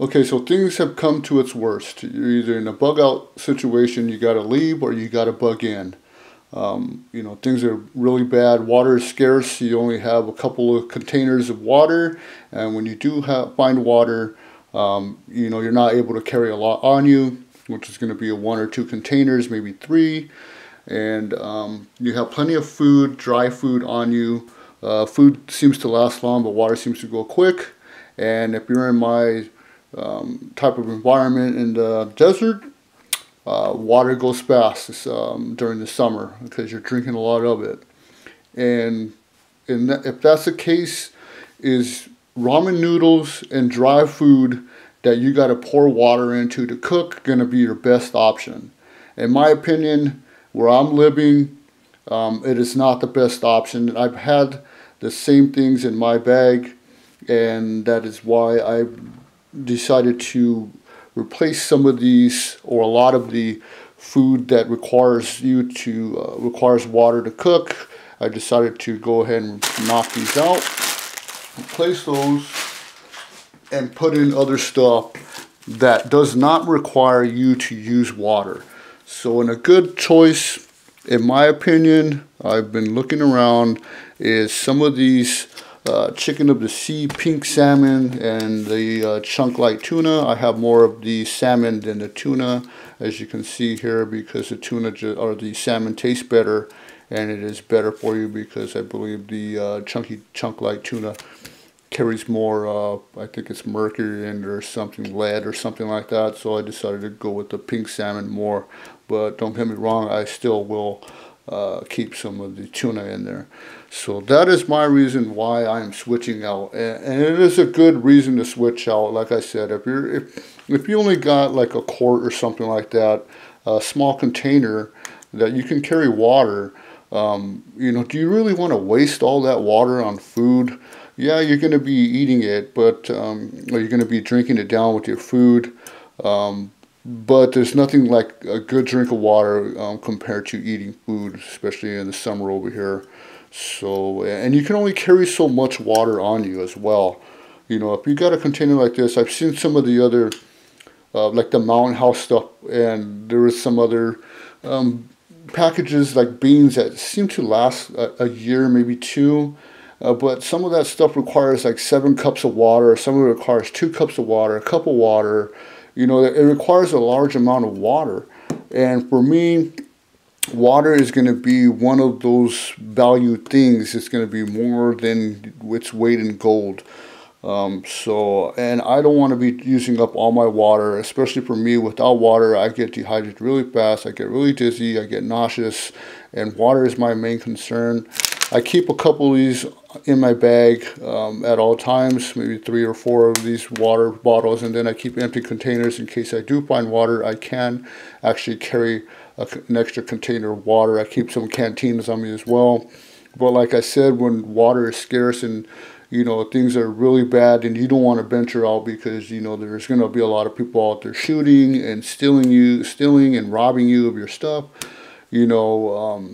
Okay, so things have come to its worst. You're either in a bug out situation, you got to leave, or you got to bug in. You know, things are really bad. Water is scarce. You only have a couple of containers of water, and when you do find water, you know, you're not able to carry a lot on you, which is going to be a 1 or 2 containers, maybe 3. And you have plenty of food, dry food on you. Food seems to last long, but water seems to go quick. And if you're in my type of environment in the desert, water goes fast during the summer because you're drinking a lot of it. And if that's the case, is ramen noodles and dry food that you got to pour water into to cook going to be your best option? In my opinion, where I'm living, it is not the best option. I've had the same things in my bag, and that is why I decided to replace some of these, or a lot of the food that requires water to cook. I decided to go ahead and knock these out, replace those, and put in other stuff that does not require you to use water. So, in a good choice, in my opinion, I've been looking around, is some of these chicken of the sea pink salmon and the chunk light tuna. I have more of the salmon than the tuna, as you can see here, because the tuna or the salmon tastes better, and it is better for you because I believe the chunk light tuna carries more, I think it's mercury in there, or something, lead or something like that. So I decided to go with the pink salmon more. But don't get me wrong, I still will keep some of the tuna in there. So that is my reason why I am switching out, and it is a good reason to switch out. Like I said, if you only got like a quart or something like that, a small container that you can carry water, you know, do you really want to waste all that water on food? Yeah, you're going to be eating it, but or you're going to be drinking it down with your food. But there's nothing like a good drink of water compared to eating food, especially in the summer over here. So, and you can only carry so much water on you as well. You know, if you got a container like this, I've seen some of the other, like the Mountain House stuff, and there is some other packages like beans that seem to last a year, maybe 2. But some of that stuff requires like 7 cups of water. Some of it requires 2 cups of water, a cup of water. You know, it requires a large amount of water. And for me, water is going to be one of those valued things. It's going to be more than its weight in gold. And I don't want to be using up all my water, especially for me. Without water, I get dehydrated really fast. I get really dizzy. I get nauseous. And water is my main concern. I keep a couple of these in my bag at all times, maybe 3 or 4 of these water bottles, and then I keep empty containers in case I do find water. I can actually carry an extra container of water. I keep some canteens on me as well. But like I said, when water is scarce and, you know, things are really bad, and you don't want to venture out because, you know, there's going to be a lot of people out there shooting and stealing and robbing you of your stuff. You know,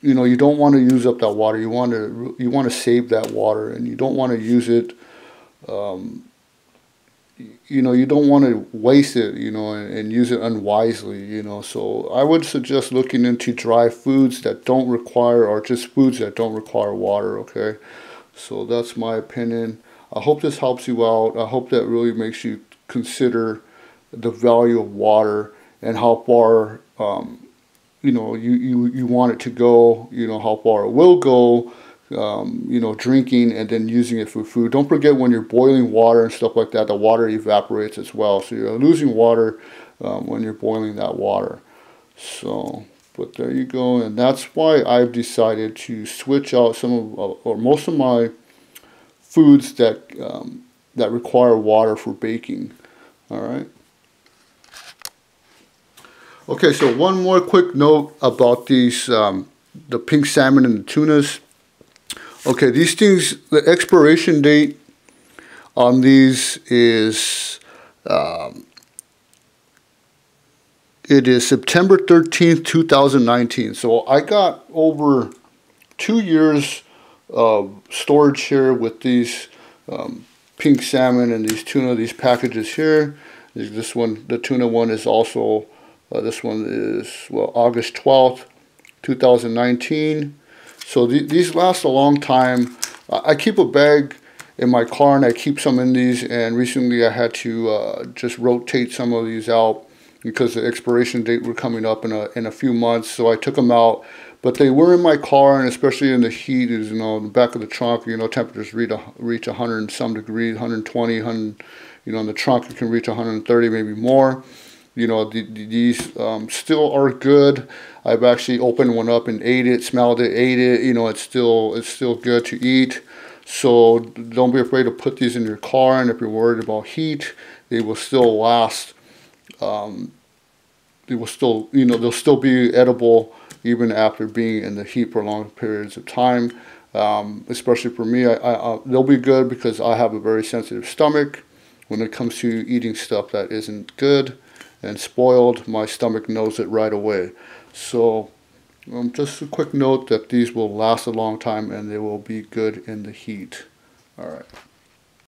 you don't want to use up that water. You want to save that water, and you don't want to use it. You know, you don't want to waste it, you know, and use it unwisely, you know. So I would suggest looking into dry foods that don't require, or just foods that don't require water, okay? So that's my opinion. I hope this helps you out. I hope that really makes you consider the value of water and how far, you know, you want it to go, you know, how far it will go. You know, drinking and then using it for food. Don't forget, when you're boiling water and stuff like that, the water evaporates as well. So you're losing water when you're boiling that water. So, but there you go. And that's why I've decided to switch out some of, or most of my foods that, that require water for baking. All right. Okay, so one more quick note about these, the pink salmon and the tunas. Okay, these things, the expiration date on these is, it is September 13th, 2019. So I got over 2 years of storage here with these pink salmon and these tuna, these packages here. This one, the tuna one is also, this one is, well, August 12th, 2019. So these last a long time. I keep a bag in my car and I keep some in these, and recently I had to just rotate some of these out because the expiration date were coming up in a few months, so I took them out. But they were in my car, and especially in the heat, is, you know, in the back of the trunk, you know, temperatures reach 100 and some degrees, 120, 100, you know, in the trunk it can reach 130, maybe more. You know, these still are good. I've actually opened one up and ate it, smelled it, ate it. You know, it's still good to eat. So don't be afraid to put these in your car, and if you're worried about heat, they will still last. They will still, you know, they'll still be edible even after being in the heat for long periods of time. Especially for me, they'll be good because I have a very sensitive stomach. When it comes to eating stuff that isn't good and spoiled, my stomach knows it right away. So just a quick note that these will last a long time and they will be good in the heat. All right.